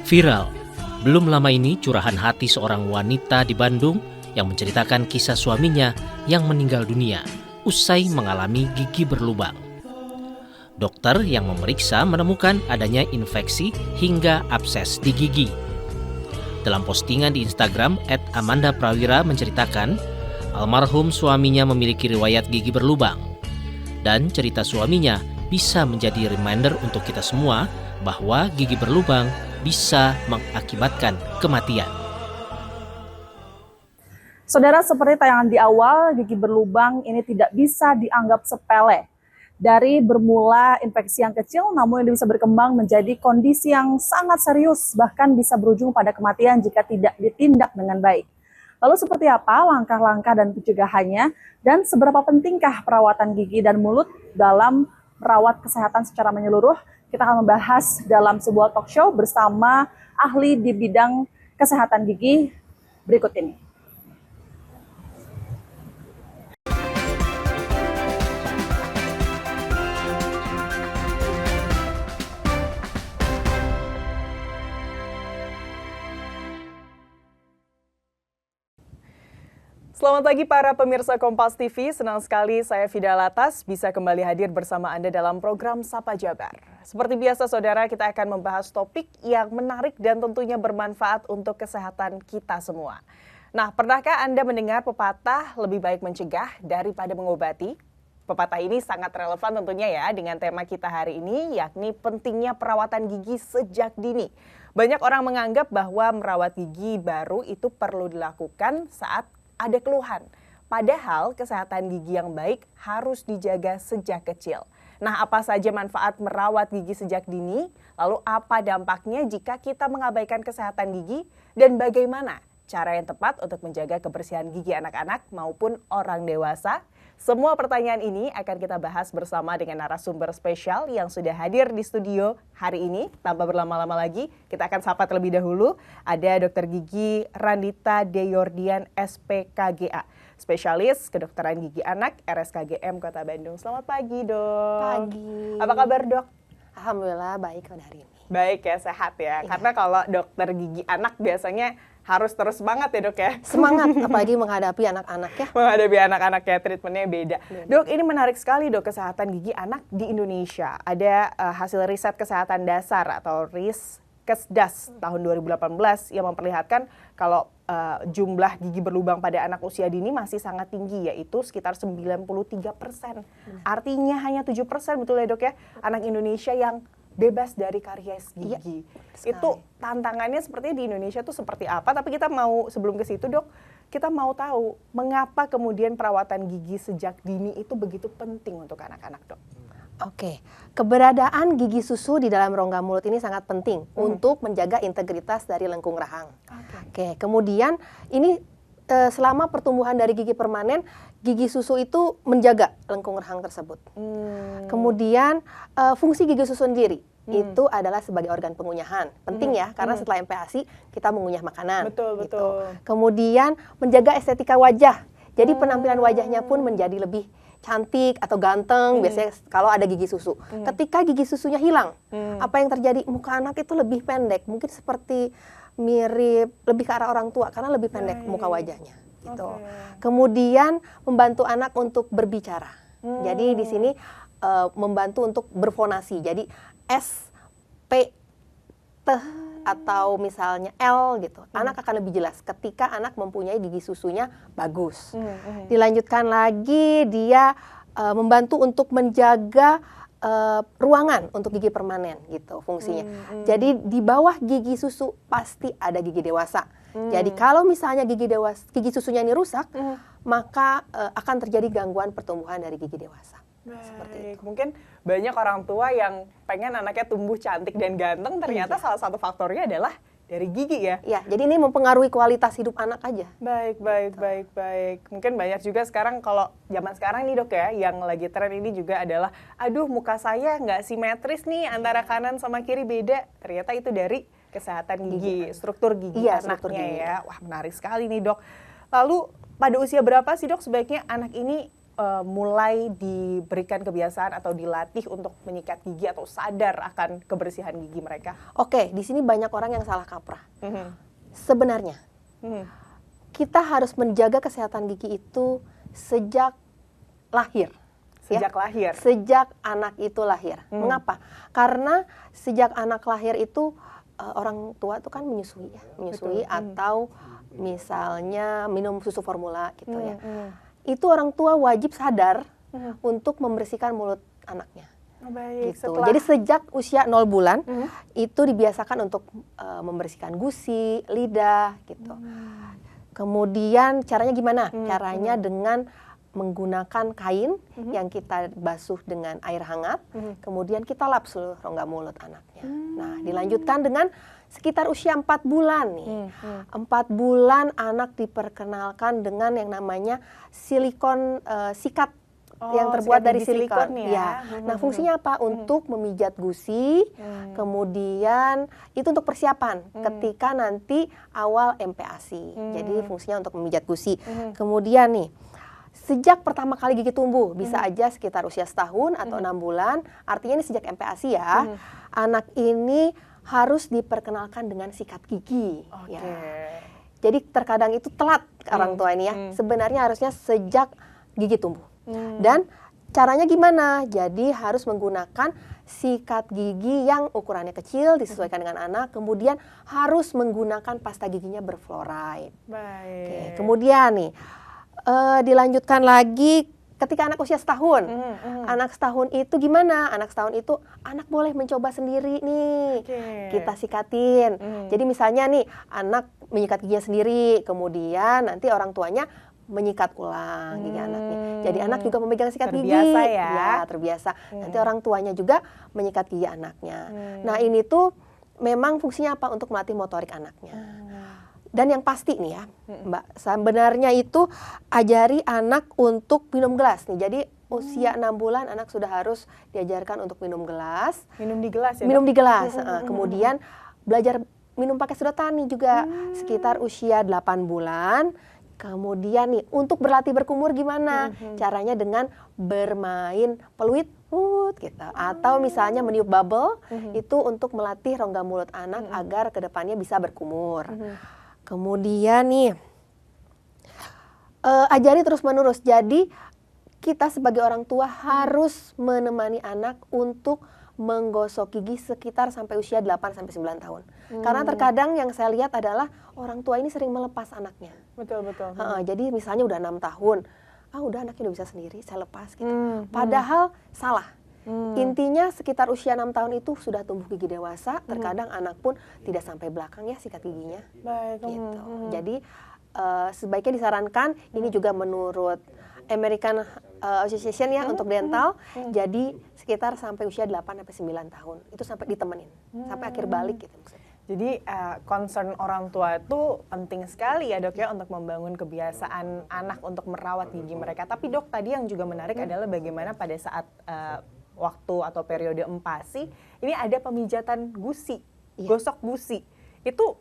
Viral. Belum lama ini curahan hati seorang wanita di Bandung yang menceritakan kisah suaminya yang meninggal dunia usai mengalami gigi berlubang. Dokter yang memeriksa menemukan adanya infeksi hingga abses di gigi. Dalam postingan di Instagram @amandaprawira menceritakan, almarhum suaminya memiliki riwayat gigi berlubang. Dan cerita suaminya bisa menjadi reminder untuk kita semua bahwa gigi berlubang bisa mengakibatkan kematian. Saudara, seperti tayangan di awal, gigi berlubang ini tidak bisa dianggap sepele. Dari bermula infeksi yang kecil, namun ini bisa berkembang menjadi kondisi yang sangat serius, bahkan bisa berujung pada kematian jika tidak ditindak dengan baik. Lalu seperti apa langkah-langkah dan pencegahannya, dan seberapa pentingkah perawatan gigi dan mulut dalam merawat kesehatan secara menyeluruh? Kita akan membahas dalam sebuah talk show bersama ahli di bidang kesehatan gigi berikut ini. Selamat pagi para pemirsa Kompas TV, senang sekali saya Fida Latas bisa kembali hadir bersama Anda dalam program Sapa Jabar. Seperti biasa saudara, kita akan membahas topik yang menarik dan tentunya bermanfaat untuk kesehatan kita semua. Nah, pernahkah Anda mendengar pepatah lebih baik mencegah daripada mengobati? Pepatah ini sangat relevan tentunya ya dengan tema kita hari ini, yakni pentingnya perawatan gigi sejak dini. Banyak orang menganggap bahwa merawat gigi baru itu perlu dilakukan saat ada keluhan. Padahal kesehatan gigi yang baik harus dijaga sejak kecil. Nah, apa saja manfaat merawat gigi sejak dini? Lalu apa dampaknya jika kita mengabaikan kesehatan gigi? Dan bagaimana cara yang tepat untuk menjaga kebersihan gigi anak-anak maupun orang dewasa? Semua pertanyaan ini akan kita bahas bersama dengan narasumber spesial yang sudah hadir di studio hari ini. Tanpa berlama-lama lagi, kita akan sapa terlebih dahulu. Ada Dr. Gigi Randita Deyordian SPKGA, spesialis kedokteran gigi anak RSKGM Kota Bandung. Selamat pagi, Dok. Pagi. Apa kabar, Dok? Alhamdulillah baik pada hari ini. Baik ya, sehat ya. Iya. Karena kalau dokter gigi anak biasanya harus terus banget ya, Dok ya. Semangat apalagi menghadapi anak-anak ya. Menghadapi anak-anak ya, treatmentnya beda. Dok, ini menarik sekali Dok, kesehatan gigi anak di Indonesia. Ada hasil riset kesehatan dasar atau Riskesdas tahun 2018 yang memperlihatkan kalau jumlah gigi berlubang pada anak usia dini masih sangat tinggi, yaitu sekitar 93%. Artinya hanya 7%, betul ya Dok ya, anak Indonesia yang bebas dari karies gigi. Itu tantangannya sepertinya di Indonesia tuh seperti apa, tapi kita mau sebelum ke situ Dok, kita mau tahu mengapa kemudian perawatan gigi sejak dini itu begitu penting untuk anak-anak, Dok. Oke, keberadaan gigi susu di dalam rongga mulut ini sangat penting untuk menjaga integritas dari lengkung rahang. Oke, kemudian ini selama pertumbuhan dari gigi permanen, gigi susu itu menjaga lengkung rahang tersebut. Kemudian fungsi gigi susu sendiri itu adalah sebagai organ pengunyahan. Penting ya, karena setelah MPASI kita mengunyah makanan. Betul, gitu. betul. Kemudian menjaga estetika wajah. Jadi penampilan wajahnya pun menjadi lebih cantik atau ganteng, biasanya kalau ada gigi susu. Ketika gigi susunya hilang, apa yang terjadi? Muka anak itu lebih pendek, mungkin seperti mirip lebih ke arah orang tua karena lebih pendek muka wajahnya gitu. Kemudian membantu anak untuk berbicara. Jadi di sini membantu untuk berfonasi. Jadi S, P, T atau misalnya L gitu. Anak akan lebih jelas ketika anak mempunyai gigi susunya bagus. Dilanjutkan lagi dia membantu untuk menjaga ruangan untuk gigi permanen gitu fungsinya. Jadi di bawah gigi susu pasti ada gigi dewasa. Jadi kalau misalnya gigi susunya ini rusak, maka akan terjadi gangguan pertumbuhan dari gigi dewasa. Baik, mungkin banyak orang tua yang pengen anaknya tumbuh cantik dan ganteng, ternyata salah satu faktornya adalah dari gigi ya. Ya, jadi ini mempengaruhi kualitas hidup anak aja. Baik. Mungkin banyak juga sekarang kalau zaman sekarang nih Dok ya, yang lagi tren ini juga adalah, aduh muka saya nggak simetris nih antara kanan sama kiri beda. Ternyata itu dari kesehatan gigi, struktur gigi struktur anaknya gigi. ya. Wah menarik sekali nih Dok. Lalu pada usia berapa sih Dok sebaiknya anak ini mulai diberikan kebiasaan atau dilatih untuk menyikat gigi atau sadar akan kebersihan gigi mereka? Oke, di sini banyak orang yang salah kaprah. Mhm. Sebenarnya Mhm. kita harus menjaga kesehatan gigi itu sejak lahir. Sejak lahir. Sejak anak itu lahir. Mengapa? Karena sejak anak lahir itu orang tua tuh kan menyusui ya, menyusui atau misalnya minum susu formula gitu ya. Itu orang tua wajib sadar untuk membersihkan mulut anaknya. Oh, baik. Gitu. Jadi sejak usia 0 bulan itu dibiasakan untuk membersihkan gusi, lidah gitu. Kemudian caranya gimana? Caranya dengan menggunakan kain yang kita basuh dengan air hangat, kemudian kita lap seluruh rongga mulut anaknya. Nah, dilanjutkan dengan sekitar usia 4 bulan nih. 4 bulan anak diperkenalkan dengan yang namanya silikon sikat yang terbuat sikat dari gigi silikon. silikon ya. Ya. Nah, fungsinya apa? Untuk memijat gusi, kemudian itu untuk persiapan ketika nanti awal MPASI. Jadi fungsinya untuk memijat gusi. Kemudian nih, sejak pertama kali gigi tumbuh, bisa aja sekitar usia setahun atau 6 bulan, artinya ini sejak MPASI ya, anak ini harus diperkenalkan dengan sikat gigi. Oke. Ya. Jadi terkadang itu telat orang tua ini ya, sebenarnya harusnya sejak gigi tumbuh. Dan caranya gimana? Jadi harus menggunakan sikat gigi yang ukurannya kecil, disesuaikan dengan anak, kemudian harus menggunakan pasta giginya berfluoride. Baik. Oke, kemudian nih, dilanjutkan lagi ketika anak usia setahun. Anak setahun itu gimana? Anak setahun itu anak boleh mencoba sendiri nih. Kita sikatin. Jadi misalnya nih anak menyikat giginya sendiri, kemudian nanti orang tuanya menyikat ulang gigi anaknya. Jadi anak juga memegang sikat gigi. Terbiasa ya. Ya, terbiasa. Nanti orang tuanya juga menyikat gigi anaknya. Nah, ini tuh memang fungsinya apa? Untuk melatih motorik anaknya. Dan yang pasti nih ya, Mbak, sebenarnya itu ajari anak untuk minum gelas nih. Jadi usia 6 bulan anak sudah harus diajarkan untuk minum gelas. Minum di gelas ya? Minum Dok? di gelas. Kemudian belajar minum pakai sedotan nih juga sekitar usia 8 bulan. Kemudian nih untuk berlatih berkumur gimana? Caranya dengan bermain peluit gitu. Atau misalnya meniup bubble itu untuk melatih rongga mulut anak agar kedepannya bisa berkumur. Kemudian nih, ajari terus-menerus. Jadi kita sebagai orang tua harus menemani anak untuk menggosok gigi sekitar sampai usia 8-9 tahun. Karena terkadang yang saya lihat adalah orang tua ini sering melepas anaknya. Betul. Jadi misalnya udah 6 tahun, udah anaknya udah bisa sendiri, saya lepas gitu. Padahal salah. Intinya sekitar usia 6 tahun itu sudah tumbuh gigi dewasa, terkadang anak pun tidak sampai belakang ya sikat giginya. Baik. Gitu. Jadi sebaiknya disarankan, ini juga menurut American Association ya untuk dental, jadi sekitar sampai usia 8-9 tahun, itu sampai ditemenin, sampai akhir balik gitu maksudnya. Jadi concern orang tua itu penting sekali ya, Dok ya, untuk membangun kebiasaan anak untuk merawat gigi mereka. Tapi Dok, tadi yang juga menarik adalah bagaimana pada saat waktu atau periode empasi ini ada pemijatan gusi, gosok gusi. Itu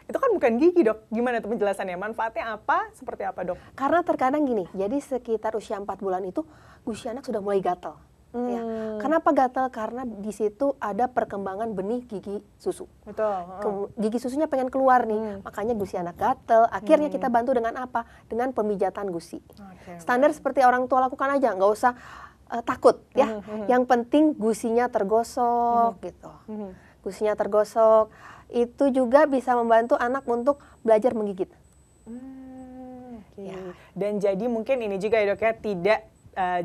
kan bukan gigi, Dok. Gimana tuh penjelasannya? Manfaatnya apa? Seperti apa, Dok? Karena terkadang gini, jadi sekitar usia 4 bulan itu gusi anak sudah mulai gatal. Ya. Kenapa gatal? Karena di situ ada perkembangan benih gigi susu. Betul. Gigi susunya pengen keluar nih, makanya gusi anak gatal. Akhirnya kita bantu dengan apa? Dengan pemijatan gusi. Standar seperti orang tua lakukan aja, nggak usah takut ya. Yang penting gusinya tergosok gitu. Gusinya tergosok. Itu juga bisa membantu anak untuk belajar menggigit. Ya. Dan jadi mungkin ini juga ya, Dok ya, tidak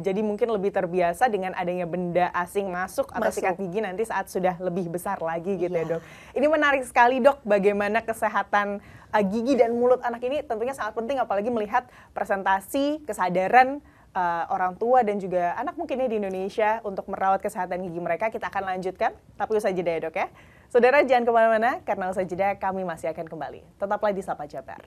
jadi mungkin lebih terbiasa dengan adanya benda asing masuk atau sikat gigi nanti saat sudah lebih besar lagi gitu ya, Dok. Ini menarik sekali, Dok, bagaimana kesehatan gigi dan mulut anak ini tentunya sangat penting, apalagi melihat presentasi kesadaran orang tua dan juga anak mungkinnya di Indonesia untuk merawat kesehatan gigi mereka. Kita akan lanjutkan, tapi usai jeda ya, Dok ya. Saudara jangan kemana-mana, karena usai jeda kami masih akan kembali. Tetaplah di Sapa Jabar.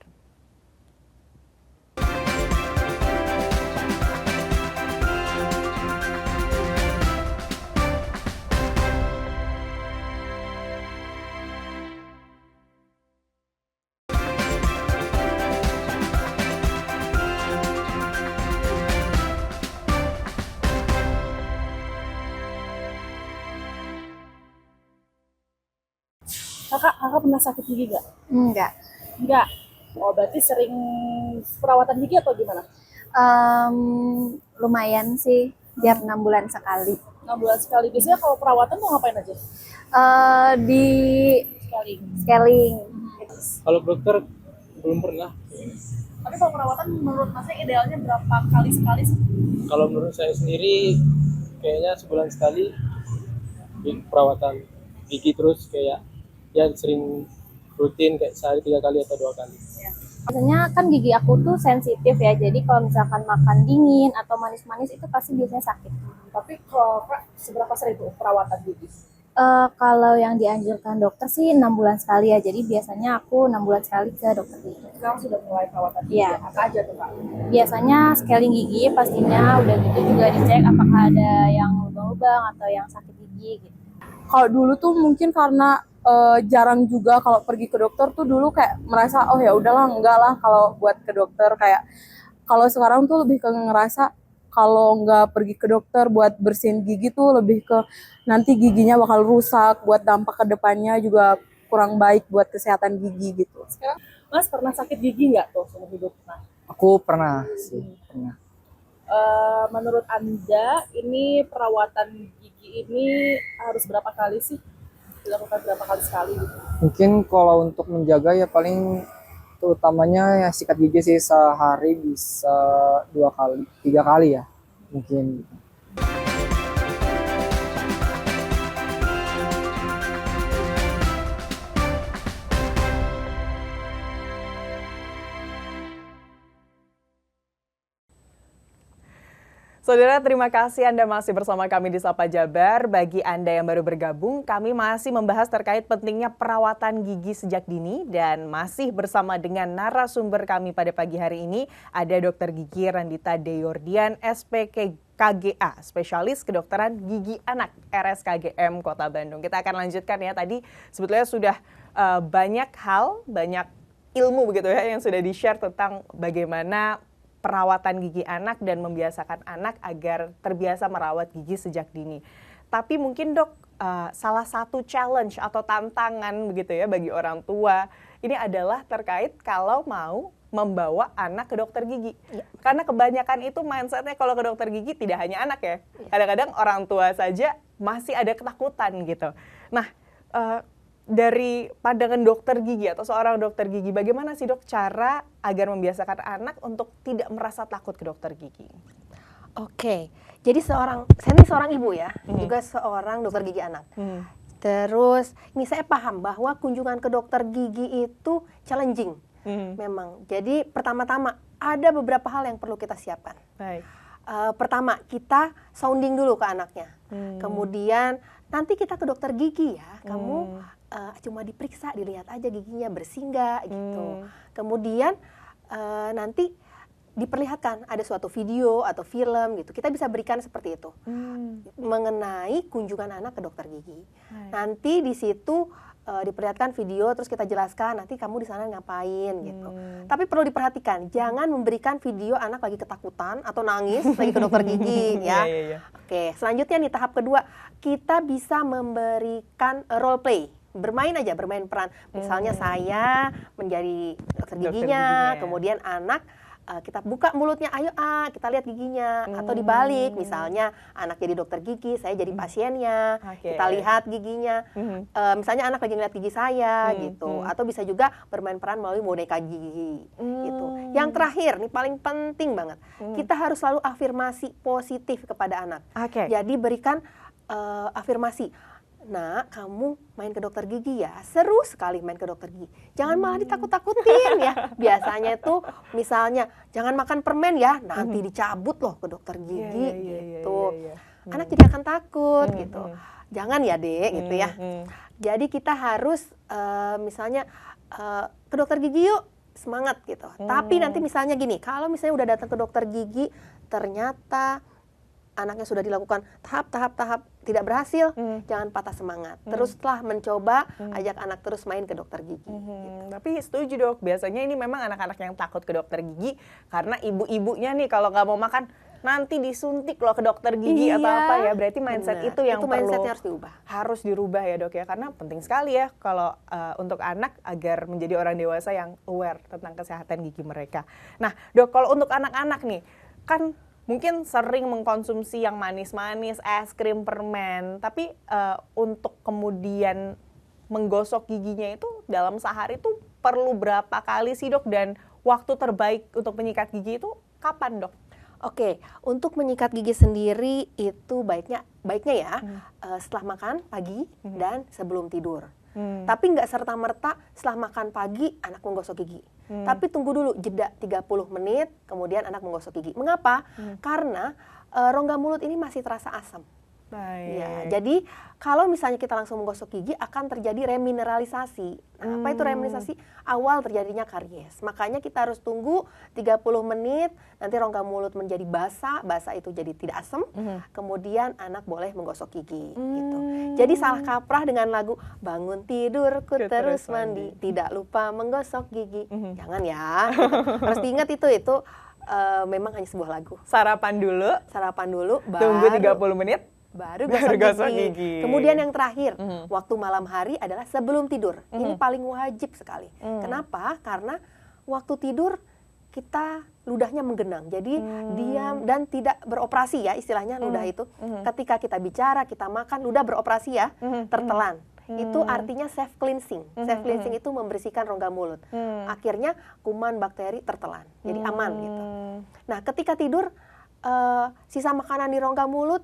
Kakak pernah sakit gigi nggak? Enggak. Enggak. Oh, berarti sering perawatan gigi atau gimana? Lumayan sih, tiap 6 bulan sekali. 6 bulan sekali. Biasanya kalau perawatan tuh ngapain aja? Di Sekali. scaling. Kalau ke dokter belum pernah. Tapi kalau perawatan menurut Masnya idealnya berapa kali sekali sih? Kalau menurut saya sendiri kayaknya sebulan sekali di perawatan gigi, terus kayak ya sering rutin kayak sehari 3 kali atau 2 kali. Biasanya kan gigi aku tuh sensitif ya, jadi kalau misalkan makan dingin atau manis-manis itu pasti biasanya sakit. Tapi kalau Kak, seberapa sering tuh perawatan gigi? Kalau yang dianjurkan dokter sih 6 bulan sekali ya, jadi biasanya aku 6 bulan sekali ke dokter gigi. Sekarang sudah mulai perawatan gigi. Iya. Apa aja tuh Kak? Biasanya scaling gigi pastinya, udah gitu juga dicek apakah ada yang lubang-lubang atau yang sakit gigi gitu. Kalau dulu tuh mungkin karena jarang juga kalau pergi ke dokter tuh, dulu kayak merasa oh ya udahlah, enggak lah kalau buat ke dokter. Kayak kalau sekarang tuh lebih ke ngerasa kalau nggak pergi ke dokter buat bersihin gigi tuh lebih ke nanti giginya bakal rusak, buat dampak ke depannya juga kurang baik buat kesehatan gigi gitu. Sekarang Mas pernah sakit gigi nggak tuh seumur hidup? Nah, Aku pernah sih, pernah. menurut Anda ini perawatan gigi ini harus berapa kali sih? Dilakukan berapa kali sekali gitu? Mungkin kalau untuk menjaga ya paling utamanya ya sikat gigi sih, sehari bisa 2 kali, 3 kali ya mungkin. Saudara, terima kasih Anda masih bersama kami di Sapa Jabar. Bagi Anda yang baru bergabung, kami masih membahas terkait pentingnya perawatan gigi sejak dini dan masih bersama dengan narasumber kami pada pagi hari ini, ada Dr. Gigi Randita Deyordian, SPKGA, Spesialis Kedokteran Gigi Anak, RSKGM Kota Bandung. Kita akan lanjutkan ya, tadi sebetulnya sudah banyak hal, banyak ilmu begitu ya yang sudah di-share tentang bagaimana perawatan gigi anak dan membiasakan anak agar terbiasa merawat gigi sejak dini. Tapi mungkin dok, salah satu challenge atau tantangan begitu ya bagi orang tua ini adalah terkait kalau mau membawa anak ke dokter gigi. Ya. Karena kebanyakan itu mindsetnya kalau ke dokter gigi tidak hanya anak ya. Kadang-kadang orang tua saja masih ada ketakutan gitu. Nah, dari pandangan dokter gigi atau seorang dokter gigi, bagaimana sih dok cara agar membiasakan anak untuk tidak merasa takut ke dokter gigi? Oke, jadi saya ini seorang ibu ya, juga seorang dokter gigi anak. Terus ini saya paham bahwa kunjungan ke dokter gigi itu challenging, memang. Jadi pertama-tama ada beberapa hal yang perlu kita siapkan. Baik. Pertama, kita sounding dulu ke anaknya. Kemudian nanti kita ke dokter gigi ya, kamu cuma diperiksa, dilihat aja giginya bersih nggak gitu. Kemudian nanti diperlihatkan ada suatu video atau film gitu. Kita bisa berikan seperti itu mengenai kunjungan anak ke dokter gigi. Nanti di situ diperlihatkan video, terus kita jelaskan nanti kamu di sana ngapain gitu. Tapi perlu diperhatikan, jangan memberikan video anak lagi ketakutan atau nangis lagi ke dokter gigi ya. Oke, selanjutnya nih tahap kedua, kita bisa memberikan role play. Bermain peran. Misalnya saya menjadi dokter giginya, kemudian anak kita buka mulutnya, ayo kita lihat giginya. Atau dibalik, misalnya anak jadi dokter gigi, saya jadi pasiennya, kita lihat giginya. Misalnya anak lagi ngeliat gigi saya gitu. Atau bisa juga bermain peran melalui boneka gigi gitu. Yang terakhir, nih paling penting banget, kita harus selalu afirmasi positif kepada anak. Jadi berikan afirmasi. Nah, kamu main ke dokter gigi ya, seru sekali main ke dokter gigi. Jangan malah ditakut-takutin ya. Biasanya tuh misalnya, jangan makan permen ya, nanti dicabut loh ke dokter gigi gitu. Anak jadi akan takut gitu. Jangan ya dek gitu ya. Jadi kita harus misalnya ke dokter gigi yuk, semangat gitu. Tapi nanti misalnya gini, kalau misalnya udah datang ke dokter gigi, ternyata anaknya sudah dilakukan tahap tidak berhasil, jangan patah semangat. Terus setelah mencoba, ajak anak terus main ke dokter gigi. Gitu. Tapi setuju dok, biasanya ini memang anak-anak yang takut ke dokter gigi karena ibu-ibunya nih kalau nggak mau makan, nanti disuntik loh ke dokter gigi atau Iya, apa ya. Berarti mindset benar. itu yang Itu mindsetnya harus diubah. harus dirubah ya dok ya, karena penting sekali ya kalau untuk anak agar menjadi orang dewasa yang aware tentang kesehatan gigi mereka. Nah dok, kalau untuk anak-anak nih kan mungkin sering mengkonsumsi yang manis-manis, es krim, permen, tapi untuk kemudian menggosok giginya itu dalam sehari itu perlu berapa kali sih dok, dan waktu terbaik untuk menyikat gigi itu kapan dok? Oke, untuk menyikat gigi sendiri itu baiknya ya setelah makan pagi dan sebelum tidur. Tapi nggak serta-merta setelah makan pagi anak menggosok gigi. Tapi tunggu dulu jeda 30 menit kemudian anak menggosok gigi. Mengapa? Karena rongga mulut ini masih terasa asam. Baik. Ya, jadi kalau misalnya kita langsung menggosok gigi akan terjadi remineralisasi. Nah, apa itu remineralisasi? Awal terjadinya karies. Makanya kita harus tunggu 30 menit, nanti rongga mulut menjadi basah itu jadi tidak asam. Kemudian anak boleh menggosok gigi gitu. Jadi salah kaprah dengan lagu bangun tidurku terus mandi, tidak lupa menggosok gigi. Jangan ya. Gitu. Harus diingat itu memang hanya sebuah lagu. Sarapan dulu, Baru tunggu 30 menit. baru Baru gosok gosok gigi. gigi. Kemudian yang terakhir, waktu malam hari adalah sebelum tidur. Ini paling wajib sekali. Kenapa? Karena waktu tidur kita ludahnya menggenang. Jadi diam dan tidak beroperasi ya istilahnya ludah itu. Ketika kita bicara, kita makan, ludah beroperasi ya, tertelan. Itu artinya self cleansing. Self cleansing itu membersihkan rongga mulut. Akhirnya kuman, bakteri tertelan. Jadi aman gitu. Nah, ketika tidur sisa makanan di rongga mulut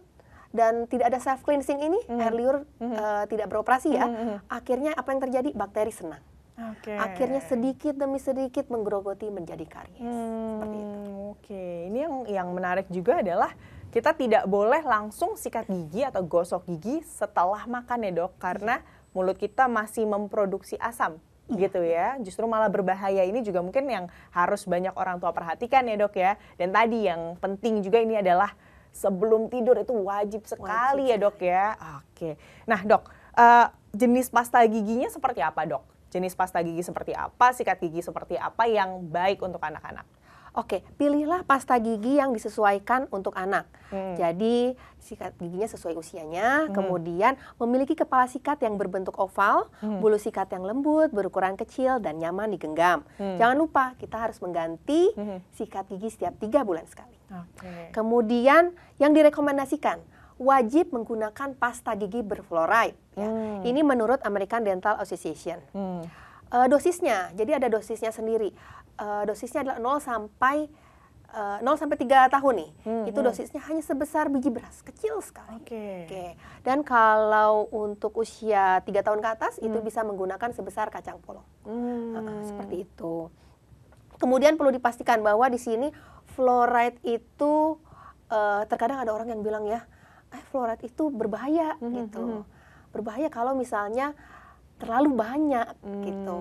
dan tidak ada self cleansing ini, air liur tidak beroperasi ya. Akhirnya apa yang terjadi? Bakteri senang. Akhirnya sedikit demi sedikit menggerogoti menjadi karies. Seperti itu. Oke, ini yang menarik juga adalah kita tidak boleh langsung sikat gigi atau gosok gigi setelah makan ya dok, karena mulut kita masih memproduksi asam. Gitu ya, justru malah berbahaya. Ini juga mungkin yang harus banyak orang tua perhatikan ya dok ya. Dan tadi yang penting juga ini adalah sebelum tidur itu wajib sekali ya dok ya. Oke, nah dok, jenis pasta giginya seperti apa dok? Jenis pasta gigi seperti apa, sikat gigi seperti apa yang baik untuk anak-anak? Oke, pilihlah pasta gigi yang disesuaikan untuk anak. Jadi sikat giginya sesuai usianya, kemudian memiliki kepala sikat yang berbentuk oval, bulu sikat yang lembut, berukuran kecil dan nyaman digenggam. Jangan lupa kita harus mengganti sikat gigi setiap 3 bulan sekali. Kemudian yang direkomendasikan wajib menggunakan pasta gigi berfluoride. Ya. Ini menurut American Dental Association. Dosisnya, jadi ada dosisnya sendiri. Dosisnya adalah 0 sampai 3 tahun nih. Itu dosisnya hanya sebesar biji beras, kecil sekali. Oke. Dan kalau untuk usia 3 tahun ke atas itu bisa menggunakan sebesar kacang polong. Seperti itu. Kemudian perlu dipastikan bahwa di sini fluoride itu terkadang ada orang yang bilang ya, fluoride itu berbahaya gitu. Berbahaya kalau misalnya terlalu banyak gitu.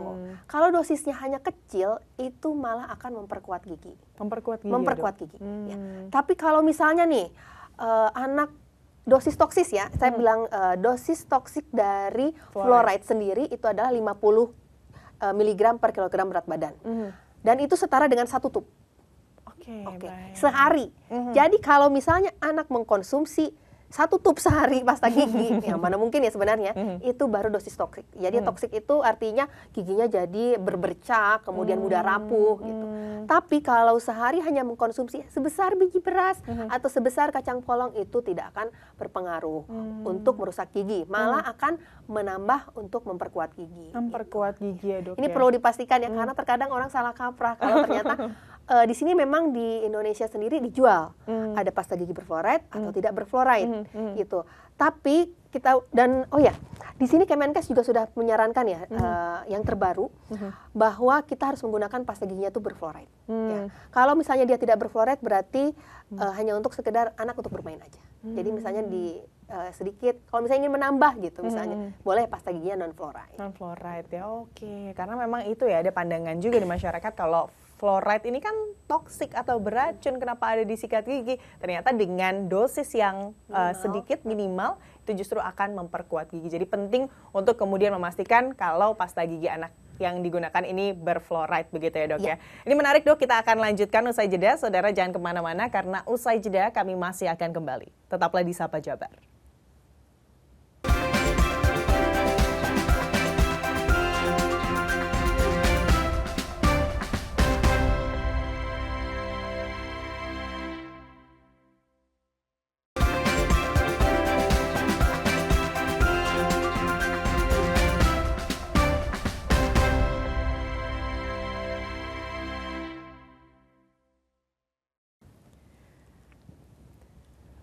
Kalau dosisnya hanya kecil, itu malah akan memperkuat gigi. Memperkuat gigi. Ya. Tapi kalau misalnya nih anak dosis toksis ya, saya bilang dosis toksik dari fluoride sendiri itu adalah 50 mg per kilogram berat badan. Dan itu setara dengan 1 tub. Oke. Sehari. Jadi kalau misalnya anak mengkonsumsi 1 tub sehari pasta gigi, yang mana mungkin ya sebenarnya, itu baru dosis toksik. Jadi toksik itu artinya giginya jadi berbercak, kemudian mudah rapuh gitu. Tapi kalau sehari hanya mengkonsumsi sebesar biji beras atau sebesar kacang polong itu tidak akan berpengaruh untuk merusak gigi, malah akan menambah untuk memperkuat gigi. Memperkuat gigi ya dok. Ini perlu dipastikan ya, karena terkadang orang salah kaprah kalau ternyata di sini memang di Indonesia sendiri dijual ada pasta gigi berfluoride atau tidak berfluoride gitu. Tapi kita di sini Kemenkes juga sudah menyarankan ya yang terbaru bahwa kita harus menggunakan pasta giginya itu berfluoride. Ya. Kalau misalnya dia tidak berfluoride berarti hanya untuk sekedar anak untuk bermain aja. Jadi misalnya di sedikit, kalau misalnya ingin menambah gitu misalnya, boleh pasta giginya non fluoride. Non fluoride ya, oke. Karena memang itu ya ada pandangan juga di masyarakat kalau fluoride ini kan toksik atau beracun, kenapa ada di sikat gigi? Ternyata dengan dosis yang sedikit minimal itu justru akan memperkuat gigi. Jadi penting untuk kemudian memastikan kalau pasta gigi anak yang digunakan ini berfluoride begitu ya dok ya. Ini menarik dok, kita akan lanjutkan usai jeda. Saudara jangan kemana-mana karena usai jeda kami masih akan kembali. Tetaplah di Sapa Jabar.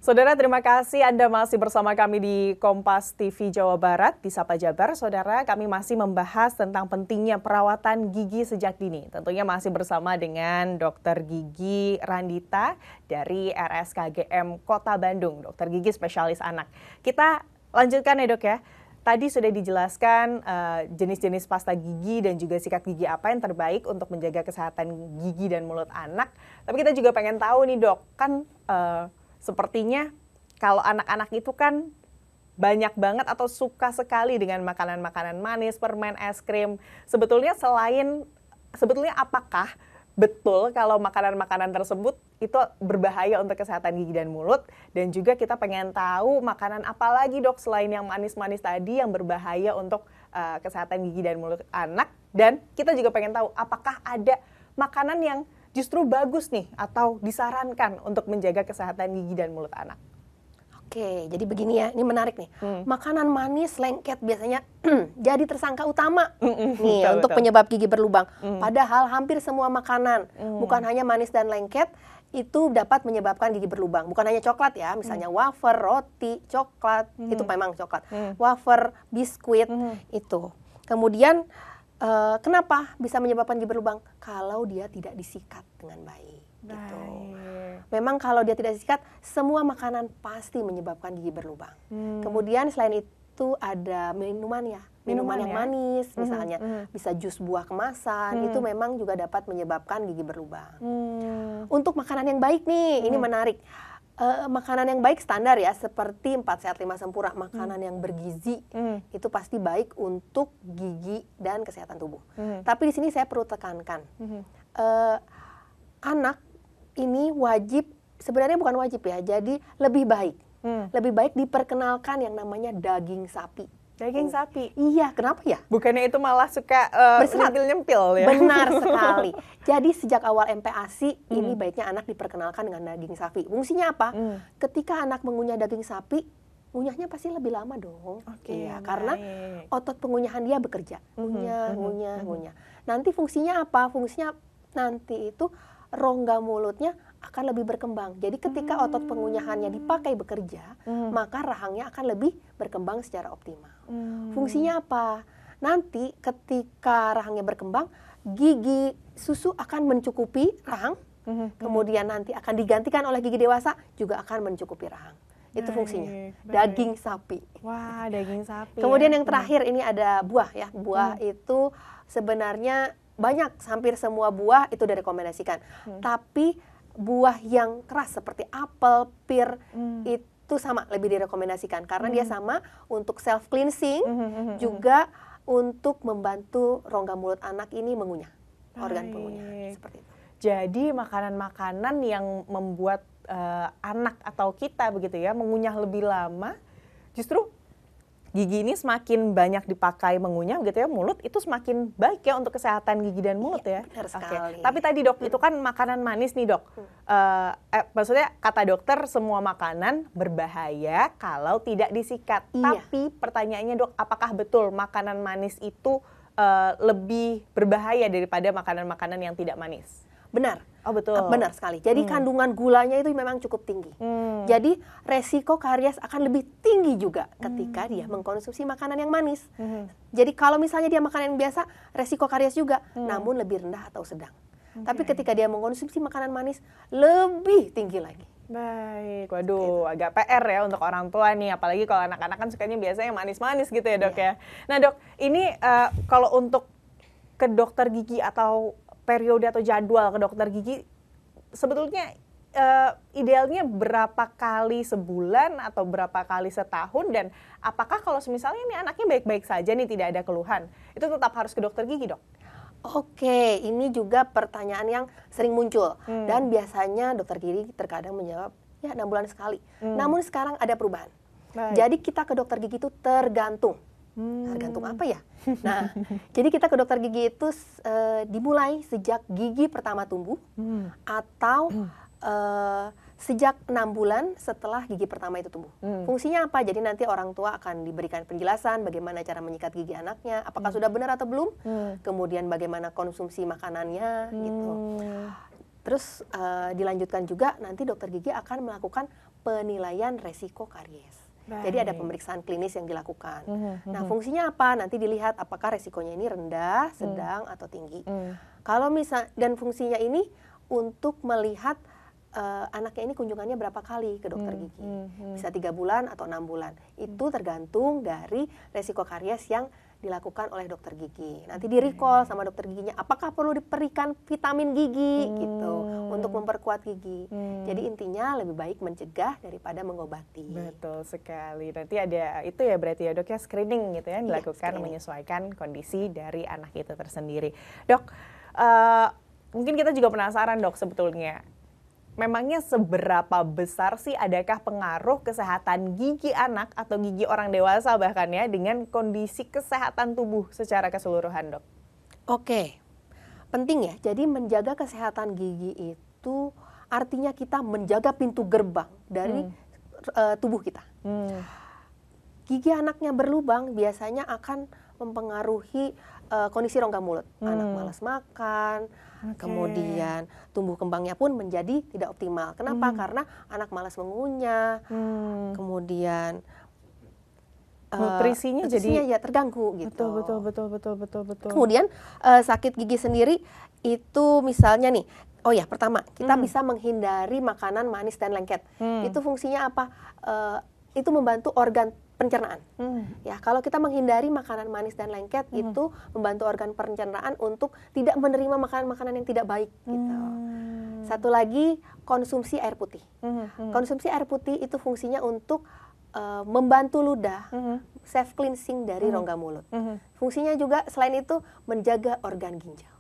Saudara, terima kasih Anda masih bersama kami di Kompas TV Jawa Barat di Sapa Jabar. Saudara, kami masih membahas tentang pentingnya perawatan gigi sejak dini. Tentunya masih bersama dengan Dr. Gigi Randita dari RSKGM Kota Bandung, Dr. Gigi spesialis anak. Kita lanjutkan ya dok ya. Tadi sudah dijelaskan jenis-jenis pasta gigi dan juga sikat gigi apa yang terbaik untuk menjaga kesehatan gigi dan mulut anak. Tapi kita juga pengen tahu nih dok, kan sepertinya kalau anak-anak itu kan banyak banget atau suka sekali dengan makanan-makanan manis, permen, es krim. Sebetulnya apakah betul kalau makanan-makanan tersebut itu berbahaya untuk kesehatan gigi dan mulut? Dan juga kita pengen tahu makanan apa lagi dok selain yang manis-manis tadi yang berbahaya untuk kesehatan gigi dan mulut anak. Dan kita juga pengen tahu apakah ada makanan yang justru bagus nih atau disarankan untuk menjaga kesehatan gigi dan mulut anak. Oke, jadi begini ya, ini menarik nih. Makanan manis, lengket biasanya jadi tersangka utama nih Betul, untuk betul. penyebab gigi berlubang. Padahal hampir semua makanan, bukan hanya manis dan lengket, itu dapat menyebabkan gigi berlubang. Bukan hanya coklat ya, misalnya wafer, roti, coklat, itu memang coklat. Wafer, biskuit, itu. Kemudian kenapa bisa menyebabkan gigi berlubang? Kalau dia tidak disikat dengan baik. Gitu. Memang kalau dia tidak disikat, semua makanan pasti menyebabkan gigi berlubang. Kemudian selain itu ada minuman ya, minuman yang manis, misalnya bisa jus buah kemasan, itu memang juga dapat menyebabkan gigi berlubang. Untuk makanan yang baik nih, ini menarik. Makanan yang baik standar ya, seperti 4 sehat 5 sempurna, makanan yang bergizi itu pasti baik untuk gigi dan kesehatan tubuh. Tapi di sini saya perlu tekankan, anak ini wajib, sebenarnya bukan wajib ya, jadi lebih baik diperkenalkan yang namanya daging sapi. Daging sapi? Iya, kenapa ya? Bukannya itu malah suka Berserat. nyempil-nyempil ya? Benar sekali. Jadi sejak awal MPASI, ini baiknya anak diperkenalkan dengan daging sapi. Fungsinya apa? Ketika anak mengunyah daging sapi, ngunyahnya pasti lebih lama dong. Oke, Iya, karena baik. otot pengunyahan dia bekerja. Ngunyah. Nanti fungsinya apa? Fungsinya nanti itu rongga mulutnya akan lebih berkembang. Jadi ketika otot pengunyahannya dipakai bekerja, maka rahangnya akan lebih berkembang secara optimal. Fungsinya apa? Nanti ketika rahangnya berkembang, gigi susu akan mencukupi rahang, kemudian nanti akan digantikan oleh gigi dewasa, juga akan mencukupi rahang. Itu fungsinya. Daging sapi. Wah, daging sapi. Kemudian yang terakhir ini ada buah ya. Buah itu sebenarnya banyak, hampir semua buah itu direkomendasikan. Tapi buah yang keras seperti apel, pir, itu sama, lebih direkomendasikan. Karena dia sama untuk self cleansing, juga untuk membantu rongga mulut anak ini mengunyah, organ pengunyah, seperti itu. Jadi makanan-makanan yang membuat anak atau kita begitu ya mengunyah lebih lama, justru gigi ini semakin banyak dipakai mengunyah gitu ya, mulut itu semakin baik ya untuk kesehatan gigi dan mulut ya. Benar Oke. sekali. Tapi tadi dok, itu kan makanan manis nih dok. Maksudnya kata dokter semua makanan berbahaya kalau tidak disikat. Iya. Tapi pertanyaannya dok, apakah betul makanan manis itu lebih berbahaya daripada makanan-makanan yang tidak manis? Benar. Oh betul. Benar sekali. Jadi kandungan gulanya itu memang cukup tinggi. Jadi resiko karies akan lebih tinggi juga ketika dia mengkonsumsi makanan yang manis. Jadi kalau misalnya dia makanan yang biasa, resiko karies juga, namun lebih rendah atau sedang. Tapi ketika dia mengkonsumsi makanan manis, lebih tinggi lagi. Baik, waduh agak PR ya untuk orang tua nih, apalagi kalau anak-anak kan sukanya biasanya yang manis-manis gitu ya dok ya. Nah dok, ini kalau untuk ke dokter gigi atau periode atau jadwal ke dokter gigi, sebetulnya idealnya berapa kali sebulan atau berapa kali setahun, dan apakah kalau misalnya nih anaknya baik-baik saja nih tidak ada keluhan, itu tetap harus ke dokter gigi, Dok? Oke, ini juga pertanyaan yang sering muncul dan biasanya dokter gigi terkadang menjawab ya 6 bulan sekali. Namun sekarang ada perubahan. Baik. Jadi kita ke dokter gigi itu tergantung. Tergantung apa ya? Nah, jadi kita ke dokter gigi itu dimulai sejak gigi pertama tumbuh atau sejak 6 bulan setelah gigi pertama itu tumbuh. Fungsinya apa? Jadi nanti orang tua akan diberikan penjelasan bagaimana cara menyikat gigi anaknya, apakah sudah benar atau belum, kemudian bagaimana konsumsi makanannya, gitu. Terus dilanjutkan juga nanti dokter gigi akan melakukan penilaian resiko karies. Jadi ada pemeriksaan klinis yang dilakukan. Nah, fungsinya apa? Nanti dilihat apakah resikonya ini rendah, sedang, atau tinggi. Kalau dan fungsinya ini untuk melihat anaknya ini kunjungannya berapa kali ke dokter gigi. Bisa 3 bulan atau 6 bulan. Itu tergantung dari resiko karies yang dilakukan oleh dokter gigi. Nanti di-recall sama dokter giginya, apakah perlu diberikan vitamin gigi gitu untuk memperkuat gigi. Jadi intinya lebih baik mencegah daripada mengobati. Betul sekali. Nanti ada itu ya berarti ya Dok ya, screening gitu ya, yang dilakukan screening. menyesuaikan kondisi dari anak itu tersendiri. Dok, mungkin kita juga penasaran Dok sebetulnya, memangnya seberapa besar sih adakah pengaruh kesehatan gigi anak atau gigi orang dewasa bahkan ya dengan kondisi kesehatan tubuh secara keseluruhan, Dok? Oke, penting ya. Jadi menjaga kesehatan gigi itu artinya kita menjaga pintu gerbang dari tubuh kita. Gigi anaknya berlubang biasanya akan mempengaruhi kondisi rongga mulut. Anak malas makan, kemudian tumbuh kembangnya pun menjadi tidak optimal. Kenapa? Karena anak malas mengunyah, kemudian nutrisinya jadi ya terganggu gitu. Betul. Kemudian sakit gigi sendiri itu misalnya nih, oh ya pertama kita bisa menghindari makanan manis dan lengket. Itu fungsinya apa? Itu membantu organ pencernaan. Ya, kalau kita menghindari makanan manis dan lengket itu membantu organ pencernaan untuk tidak menerima makanan-makanan yang tidak baik gitu. Satu lagi, konsumsi air putih. Konsumsi air putih itu fungsinya untuk membantu ludah self cleansing dari rongga mulut. Fungsinya juga selain itu menjaga organ ginjal.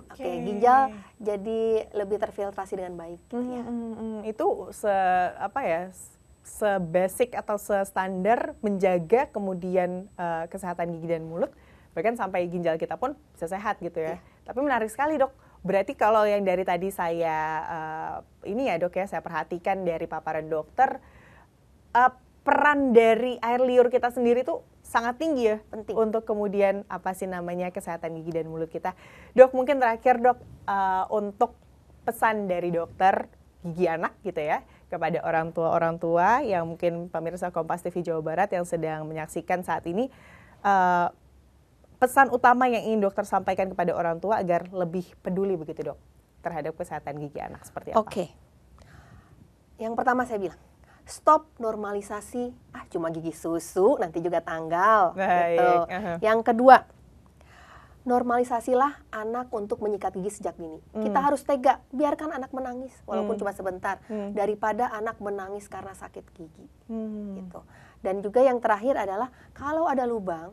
Oke, ginjal jadi lebih terfiltrasi dengan baik gitu ya. Itu se-basic atau se-standar menjaga kemudian kesehatan gigi dan mulut, bahkan sampai ginjal kita pun bisa sehat gitu ya. Tapi menarik sekali Dok, berarti kalau yang dari tadi saya ini ya Dok ya, saya perhatikan dari paparan dokter, peran dari air liur kita sendiri tuh sangat tinggi ya. Penting. Untuk kemudian kesehatan gigi dan mulut kita. Dok, mungkin terakhir Dok, untuk pesan dari dokter gigi anak gitu ya, kepada orang tua yang mungkin pemirsa Kompas TV Jawa Barat yang sedang menyaksikan saat ini, pesan utama yang ingin dokter sampaikan kepada orang tua agar lebih peduli begitu Dok terhadap kesehatan gigi anak seperti apa? Oke. Yang pertama saya bilang, stop normalisasi, cuma gigi susu nanti juga tanggal. Baik. Gitu. Yang kedua, normalisasilah anak untuk menyikat gigi sejak dini. Kita harus tega, biarkan anak menangis walaupun cuma sebentar, daripada anak menangis karena sakit gigi. Gitu. Dan juga yang terakhir adalah kalau ada lubang,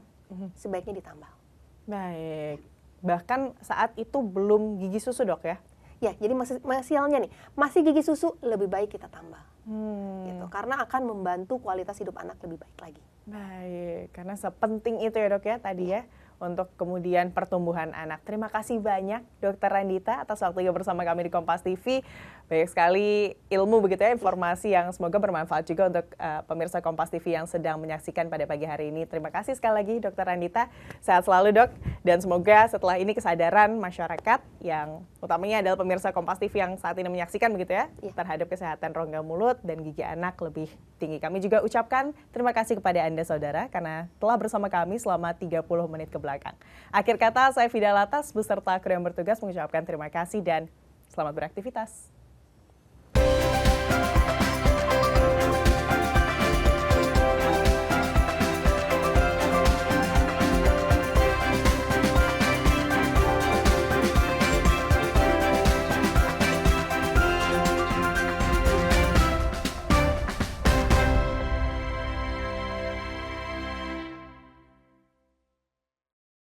sebaiknya ditambal. Baik. Bahkan saat itu belum gigi susu Dok ya? Ya, jadi masalahnya nih, masih gigi susu lebih baik kita tambal. Gitu, karena akan membantu kualitas hidup anak lebih baik lagi. Baik, karena sepenting itu ya Dok ya tadi ya, untuk kemudian pertumbuhan anak. Terima kasih banyak Dr. Randita atas waktunya bersama kami di Kompas TV. Banyak sekali ilmu begitu ya, informasi yang semoga bermanfaat juga untuk pemirsa Kompas TV yang sedang menyaksikan pada pagi hari ini. Terima kasih sekali lagi Dr. Randita. Sehat selalu Dok, dan semoga setelah ini kesadaran masyarakat yang utamanya adalah pemirsa Kompas TV yang saat ini menyaksikan begitu ya, terhadap kesehatan rongga mulut dan gigi anak lebih tinggi. Kami juga ucapkan terima kasih kepada Anda saudara karena telah bersama kami selama 30 menit ke belakang. Akhir kata, saya Fida Latas beserta kru yang bertugas mengucapkan terima kasih dan selamat beraktivitas.